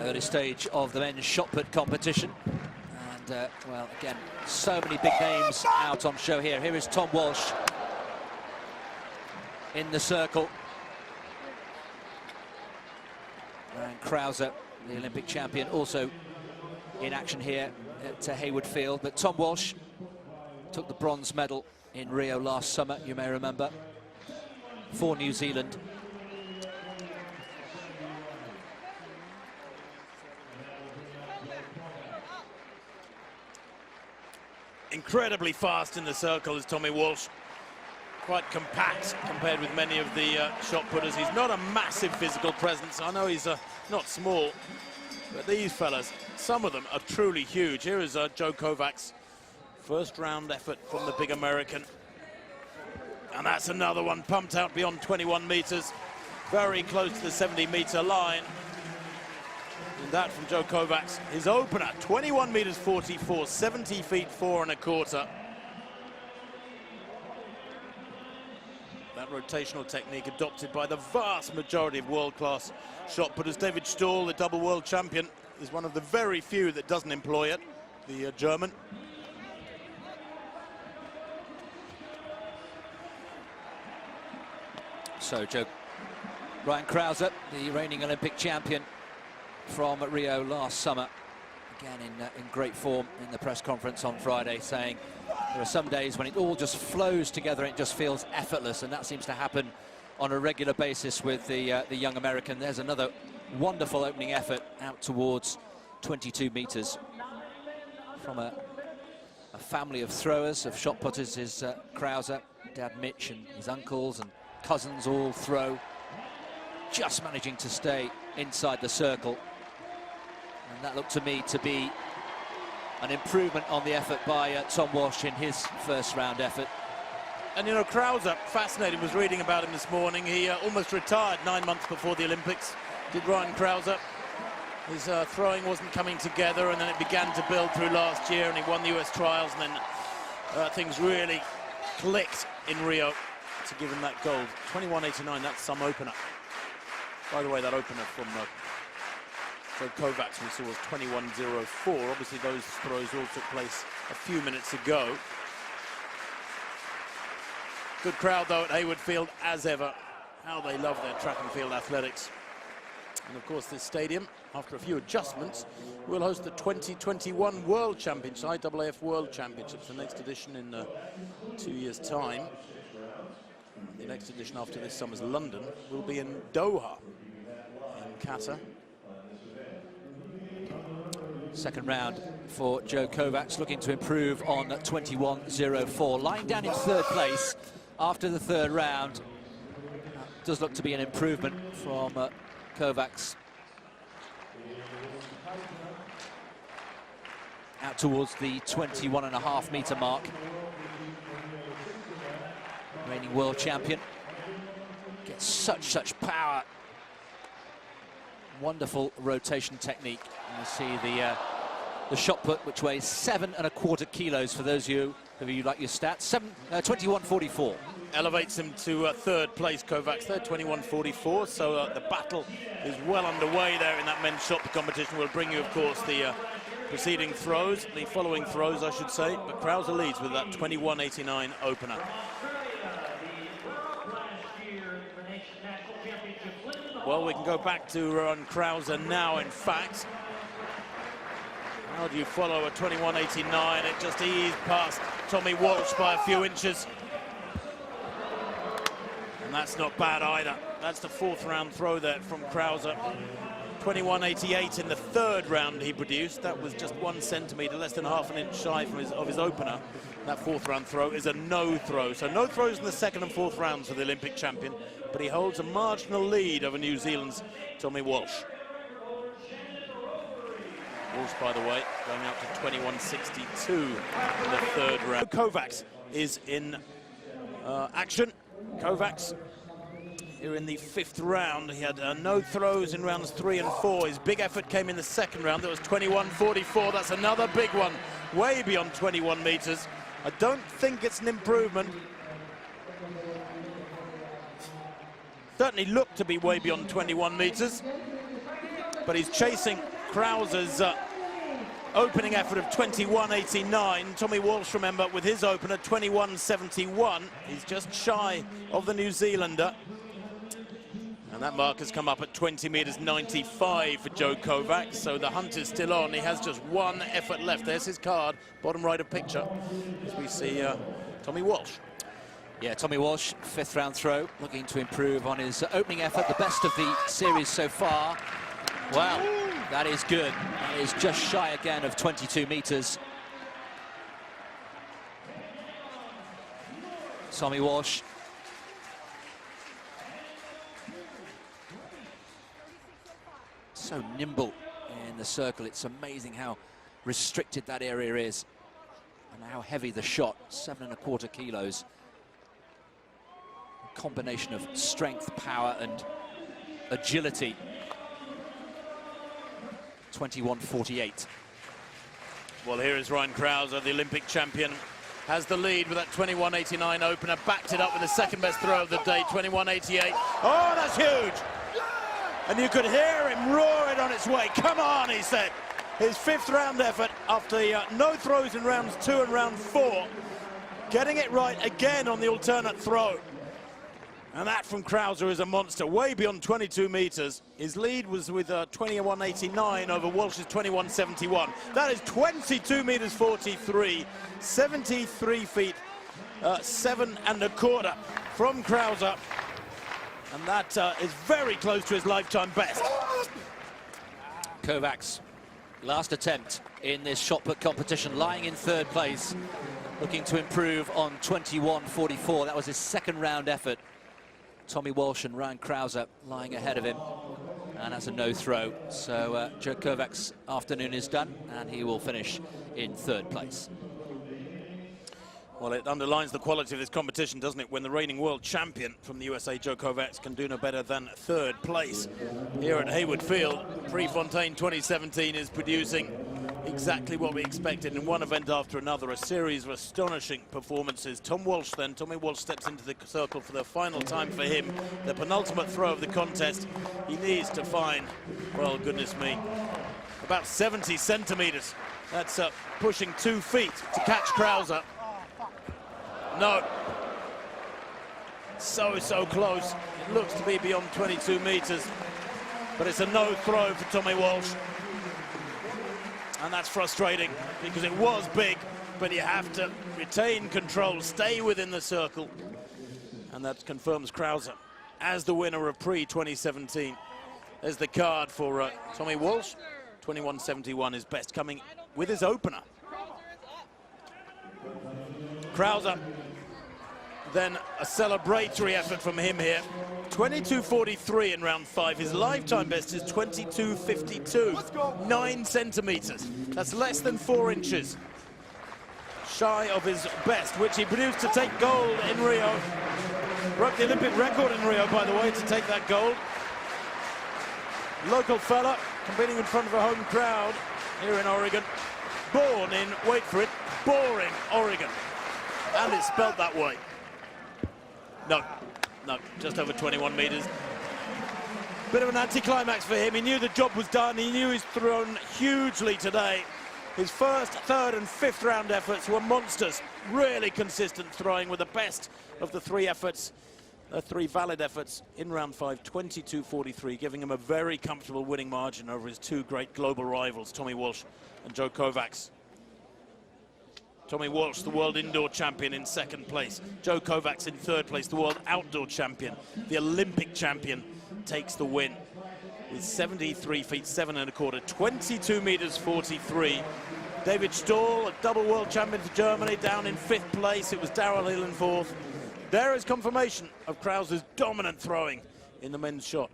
early stage of the men's shot put competition. And, well, again, so many big names out on show here. Here is Tom Walsh in the circle. And Krauser, the Olympic champion, also in action here at Hayward Field. But Tom Walsh took the bronze medal in Rio last summer, you may remember, for New Zealand. Incredibly fast in the circle is Tommy Walsh. Quite compact compared with many of the shot putters. He's not a massive physical presence. I know he's not small, but these fellas, some of them are truly huge. Here is Joe Kovac's first round effort from the big American. And that's another one pumped out beyond 21 meters, very close to the 70-meter line. And that from Joe Kovac's, his opener, 21 meters 44, 70 feet 4 1/4. That rotational technique adopted by the vast majority of world-class shot putters. David Stahl, the double world champion, is one of the very few that doesn't employ it, the German. So Ryan Krauser, the reigning Olympic champion from Rio last summer, again in great form in the press conference on Friday, saying there are some days when it all just flows together and it just feels effortless, and that seems to happen on a regular basis with the young American. There's another wonderful opening effort out towards 22 meters from a family of throwers, of shot putters. Is Krauser, Dad Mitch and his uncles and cousins all throw, just managing to stay inside the circle. And that looked to me to be an improvement on the effort by Tom Walsh in his first round effort. And you know, Krauser, fascinating, was reading about him this morning. He almost retired 9 months before the Olympics, did Ryan Krauser. His throwing wasn't coming together, and then it began to build through last year, and he won the US trials, and then things really clicked in Rio to give him that gold. 21.89, that's some opener. By the way, that opener from Joe Kovac's we saw was 21.04. Obviously, those throws all took place a few minutes ago. Good crowd, though, at Hayward Field, as ever. How they love their track and field athletics. And, of course, this stadium, after a few adjustments, will host the 2021 World Championships, IAAF World Championships, the next edition in 2 years' time. The next edition after this summer's London will be in Doha, in Qatar. Second round for Joe Kovacs, looking to improve on 21.04. Lying down in third place after the third round. Does look to be an improvement from Kovacs. Out towards the 21.5 meter mark. Reigning world champion. Gets such power. Wonderful rotation technique. And you see the shot put, which weighs 7.25 kilos for those of you like your stats. 21.44. Elevates him to third place, Kovacs there, 21.44. So the battle is well underway there in that men's shot put competition. We'll bring you, of course, the preceding throws, the following throws, I should say. But Krauser leads with that 21.89 opener. Well, we can go back to Ryan Krauser now, in fact. How do you follow a 21.89? It just eased past Tommy Walsh by a few inches. And that's not bad either. That's the fourth round throw there from Krauser. 21.88 in the third round he produced. That was just 1 centimetre, less than half an inch shy from his opener. That fourth round throw is a no throw. So no throws in the second and fourth rounds for the Olympic champion, but he holds a marginal lead over New Zealand's Tommy Walsh. Walsh, by the way, going out to 21.62 in the third round. Kovacs is in action. Kovacs here in the fifth round. He had no throws in rounds 3 and 4. His big effort came in the second round. That was 21.44. That's another big one, way beyond 21 meters. I don't think it's an improvement. Certainly looked to be way beyond 21 meters, but he's chasing Krauser's opening effort of 21.89. Tommy Walsh, remember, with his opener 21.71. He's just shy of the New Zealander. And that mark has come up at 20 meters 95 for Joe Kovacs. So the hunt is still on. He has just one effort left. There's his card, bottom right of picture, as we see Tommy Walsh. Yeah, Tommy Walsh, 5th round throw, looking to improve on his opening effort, the best of the series so far. Wow, that is good. That is just shy again of 22 meters. Tommy Walsh. So nimble in the circle. It's amazing how restricted that area is and how heavy the shot, 7.25 kilos. A combination of strength, power and agility. 21.48. Well, here is Ryan Krauser, the Olympic champion, has the lead with that 21.89 opener, backed it up with the second best throw of the day, 21.88. Oh, that's huge! And you could hear him roaring on its way. Come on, he said. His 5th round effort after no throws in rounds 2 and round 4. Getting it right again on the alternate throw. And that from Krauser is a monster, way beyond 22 meters. His lead was with 21.89 over Walsh's 21.71. That is 22 meters 43, 73 feet, 7.25 from Krauser. And that is very close to his lifetime best. Kovacs, last attempt in this shot put competition, lying in 3rd place, looking to improve on 21.44. That was his 2nd round effort. Tommy Walsh and Ryan Krauser lying ahead of him, and that's a no throw. So Joe Kovacs' afternoon is done, and he will finish in 3rd place. Well, it underlines the quality of this competition, doesn't it, when the reigning world champion from the USA, Joe Kovacs, can do no better than 3rd place. Here at Hayward Field, Prefontaine 2017 is producing exactly what we expected in one event after another, a series of astonishing performances. Tommy Walsh steps into the circle for the final time for him, the penultimate throw of the contest. He needs to find, well, goodness me, about 70 centimeters. That's pushing 2 feet to catch Krauser. No. So close. It looks to be beyond 22 meters, but it's a no throw for Tommy Walsh. And that's frustrating because it was big, but you have to retain control, stay within the circle. And that confirms Krauser as the winner of Pre-2017. There's the card for Tommy Walsh. 21.71 is best, coming with his opener. Krauser, then a celebratory effort from him here. 22.43 in round 5. His lifetime best is 22.52. 9 centimeters. That's less than 4 inches shy of his best, which he produced to take gold in Rio. Broke the Olympic record in Rio, by the way, to take that gold. Local fella competing in front of a home crowd here in Oregon. Born in, wait for it, Boring, Oregon. And it's spelled that way. No, just over 21 meters. Bit of an anticlimax for him. He knew the job was done. He knew he's thrown hugely today. His 1st, 3rd and 5th round efforts were monsters. Really consistent throwing with the best of the 3 efforts, 3 valid efforts in round 5, 22.43, giving him a very comfortable winning margin over his 2 great global rivals, Tommy Walsh and Joe Kovacs. Tommy Walsh, the world indoor champion, in 2nd place. Joe Kovacs in 3rd place, the world outdoor champion. The Olympic champion takes the win with 73 feet 7.25, 22 meters 43. David Stahl, a double world champion for Germany, down in 5th place. It was Darrell Hill in 4th. There is confirmation of Krauser's dominant throwing in the men's shot.